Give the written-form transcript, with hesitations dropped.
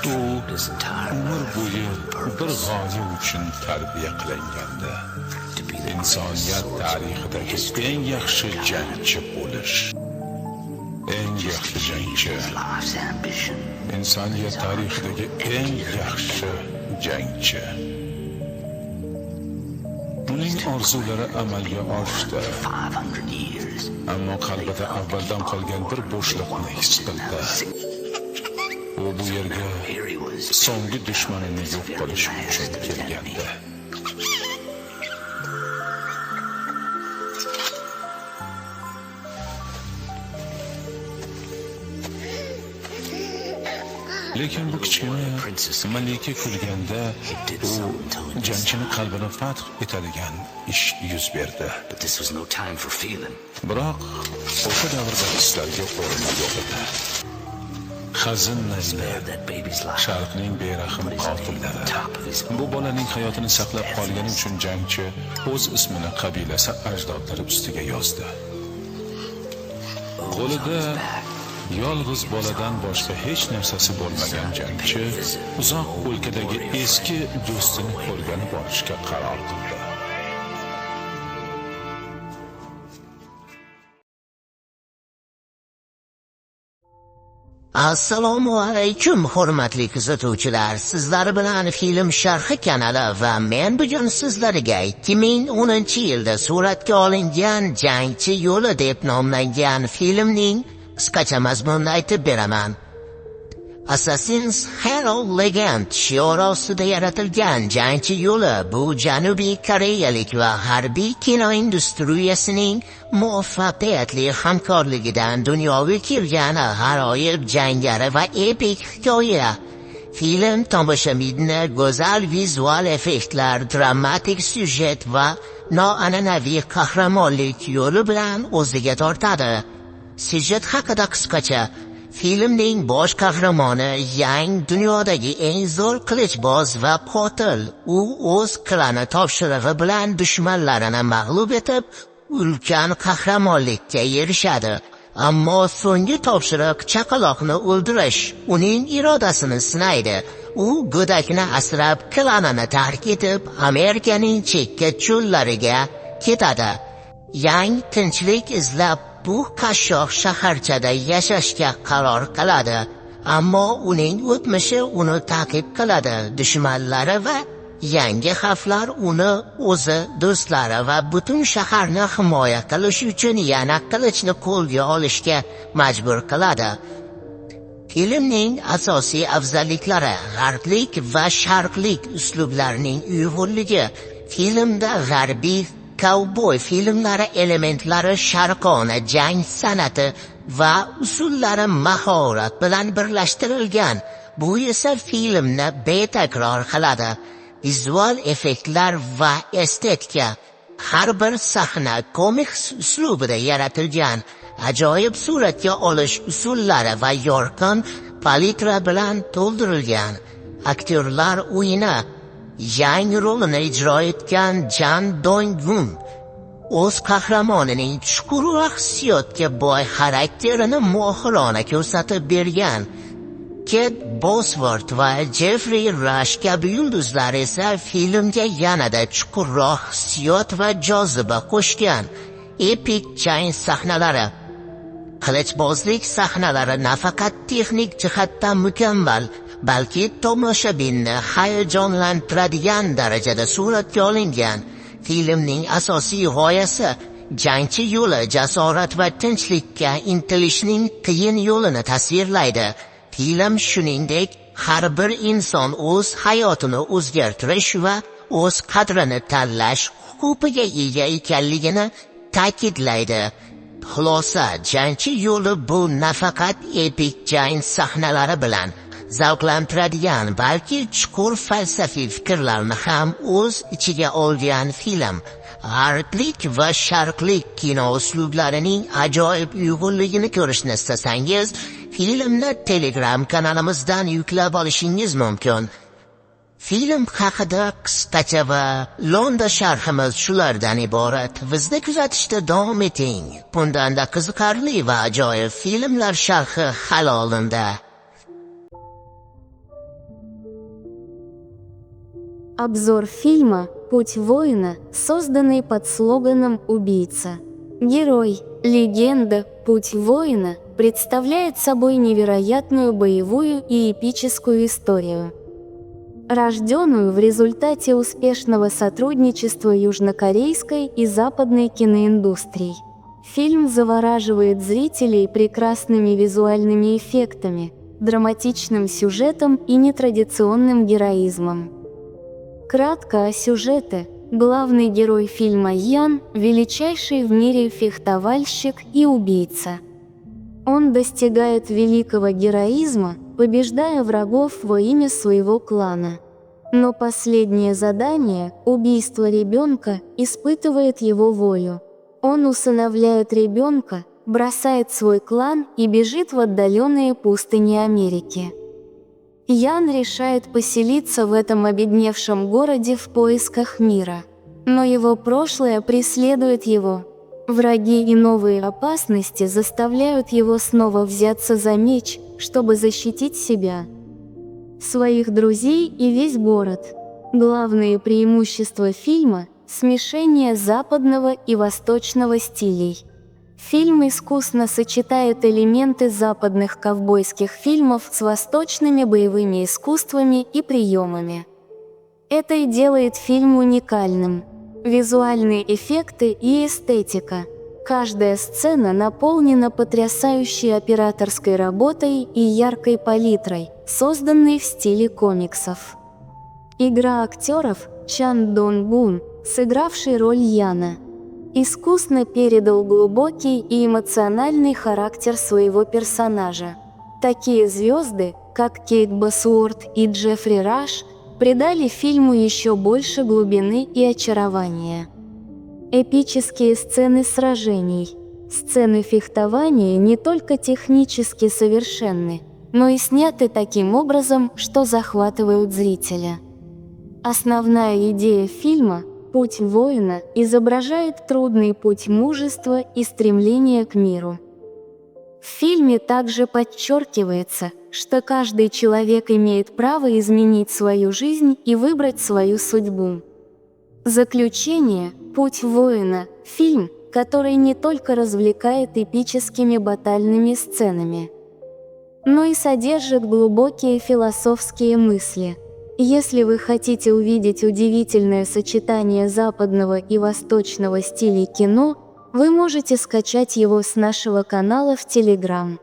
U umr bo'yi bir g'oya uchun tarbiya qilingandi. Insoniyat tarixidagi eng yaxshi jangchi bo'lish. Eng yaxshi jangchi. Insoniyat tarixidagi eng yaxshi jangchi. Uning orzulari amalga oshdi. Ammo qalbida avvaldan qolgan bir bo'shliqni his qildi. U bu yerga so'nggi dushmanini yo'q qilish uchun kelgandi. Lekin bu kichkina malika kulganda u jangchini qalbini fath etadigan ish yuz berdi. Biroq o'sha davrda hislarga o'rin yo'q edi. Hazin Sharqning berahm qotillari. Bu bolaning hayotini saqlab qolgani uchun jangchi o'z ismini qabilasi ajdodlari ustiga yozdi. Qo'lida yolg'iz boladan boshqa hech narsasi bo'lmagan jangchi uzoq o'lkadagi eski do'stini ko'rgani borishga qaror qildi. Assalomu alaykum hurmatli kuzatuvchilar. Sizlar bilan Film Sharhi kanali va men bugun sizlarga 2010-yilda suratga olingan Jangchi yo'li deb nomlangan filmning qisqacha mazmunini aytib beraman. Assassin's Herald Legend shiori ostida yaratilgan Jangchi yo'li bu Janubiy Koreyalik va harbiy kino industriyasining muvaffaqiyatli hamkorligidan dunyoga kelgan g'aroyib jangari va epik hikoya. Film tomoshabinni go'zal vizual effektlar, dramatik syujet va noan'anaviy qahramonlik yo'li bilan o'ziga tortadi. Syujet haqida qisqacha. Filmning bosh qahramoni Yang dunyodagi eng zo'r qilichboz va qotil. U o'z klani topshirig'i bilan dushmanlarini mag'lub etib, ulkan qahramonlikka erishadi. Ammo so'nggi topshiriq chaqaloqni o'ldirish uning irodasini sinaydi. U go'dakni asrab klanini tark etib, Amerikaning chekka cho'llariga ketadi. Yang tinchlik izlab bu qashshoq shaharchada yashashga qaror qiladi. Ammo uning o'tmishi uni ta'qib qiladi. Dushmanlari va yangi xavflar uni o'zi, do'stlari va butun shaharni himoya qilish uchun yana qilichni qo'lga olishga majbur qiladi. Filmning asosiy afzalliklari g'arblik va sharqlik uslublarning uyg'unligi. Filmda g'arbiy kovboy filmlari elementlari sharqona jang san'ati va usullari mahorat bilan birlashtirilgan. Bu esa filmni betakror qiladi. Vizual effektlar va estetika. Har bir sahna komiks uslubida yaratilgan. Ajoyib suratga olish usullari va yorqin palitra bilan to'ldirilgan. Aktyorlar o'yini. Yang rolini ijro etgan Jan Dong-gun o'z qahramonining chuqur va hissiyotga boy xarakterini mohirona ko'rsatib bergan. Kate Bosworth va Jeffrey Rush kabi yulduzlar esa filmga yanada chuqurroq hissiyot va joziba qo'shgan. Epik jang sahnalari. Qilichbozlik sahnalari nafaqat texnik jihatdan mukammal, balki tomoshabinni hayajonlantiradigan darajada suratga olingan. Filmning asosiy g'oyasi jangchi yo'li jasorat va tinchlikka intilishning qiyin yo'lini tasvirlaydi. Film shuningdek har bir inson o'z hayotini o'zgartirish va o'z qadrini tanlash huquqiga ega ekanligini ta'kidlaydi. Xulosa, jangchi yo'li bu nafaqat epik jang sahnalari bilan zavqlantiradigan, balki chuqur falsafiy fikrlarni ham o'z ichiga olgan film. G'arblik va sharqlik kino uslublarining ajoyib uyg'unligini ko'rishni istasangiz, filmni Telegram kanalimizdan yuklab olishingiz mumkin. Film haqida qisqacha va lo'nda sharhimiz shulardan iborat. Bizni kuzatishda davom eting. Bundanda qiziqarli va ajoyib filmlar sharhi hali oldinda. Обзор фильма «Путь воина», созданный под слоганом «Убийца». Герой, легенда «Путь воина» представляет собой невероятную боевую и эпическую историю, рожденную в результате успешного сотрудничества южнокорейской и западной киноиндустрий. Фильм завораживает зрителей прекрасными визуальными эффектами, драматичным сюжетом и нетрадиционным героизмом. Кратко о сюжете. Главный герой фильма Ян – величайший в мире фехтовальщик и убийца. Он достигает великого героизма, побеждая врагов во имя своего клана. Но последнее задание – убийство ребенка – испытывает его волю. Он усыновляет ребенка, бросает свой клан и бежит в отдаленные пустыни Америки. Ян решает поселиться в этом обедневшем городе в поисках мира. Но его прошлое преследует его. Враги и новые опасности заставляют его снова взяться за меч, чтобы защитить себя, своих друзей и весь город. Главные преимущества фильма – смешение западного и восточного стилей. Фильм искусно сочетает элементы западных ковбойских фильмов с восточными боевыми искусствами и приемами. Это и делает фильм уникальным. Визуальные эффекты и эстетика. Каждая сцена наполнена потрясающей операторской работой и яркой палитрой, созданной в стиле комиксов. Игра актеров Чан Дон Гун, сыгравший роль Яна, искусно передал глубокий и эмоциональный характер своего персонажа. Такие звезды, как Кейт Босуорт и Джеффри Раш, придали фильму еще больше глубины и очарования. Эпические сцены сражений. Сцены фехтования не только технически совершенны, но и сняты таким образом, что захватывают зрителя. Основная идея фильма «Путь воина» изображает трудный путь мужества и стремления к миру. В фильме также подчеркивается, что каждый человек имеет право изменить свою жизнь и выбрать свою судьбу. Заключение «Путь воина» – фильм, который не только развлекает эпическими батальными сценами, но и содержит глубокие философские мысли. Если вы хотите увидеть удивительное сочетание западного и восточного стилей кино, вы можете скачать его с нашего канала в Telegram.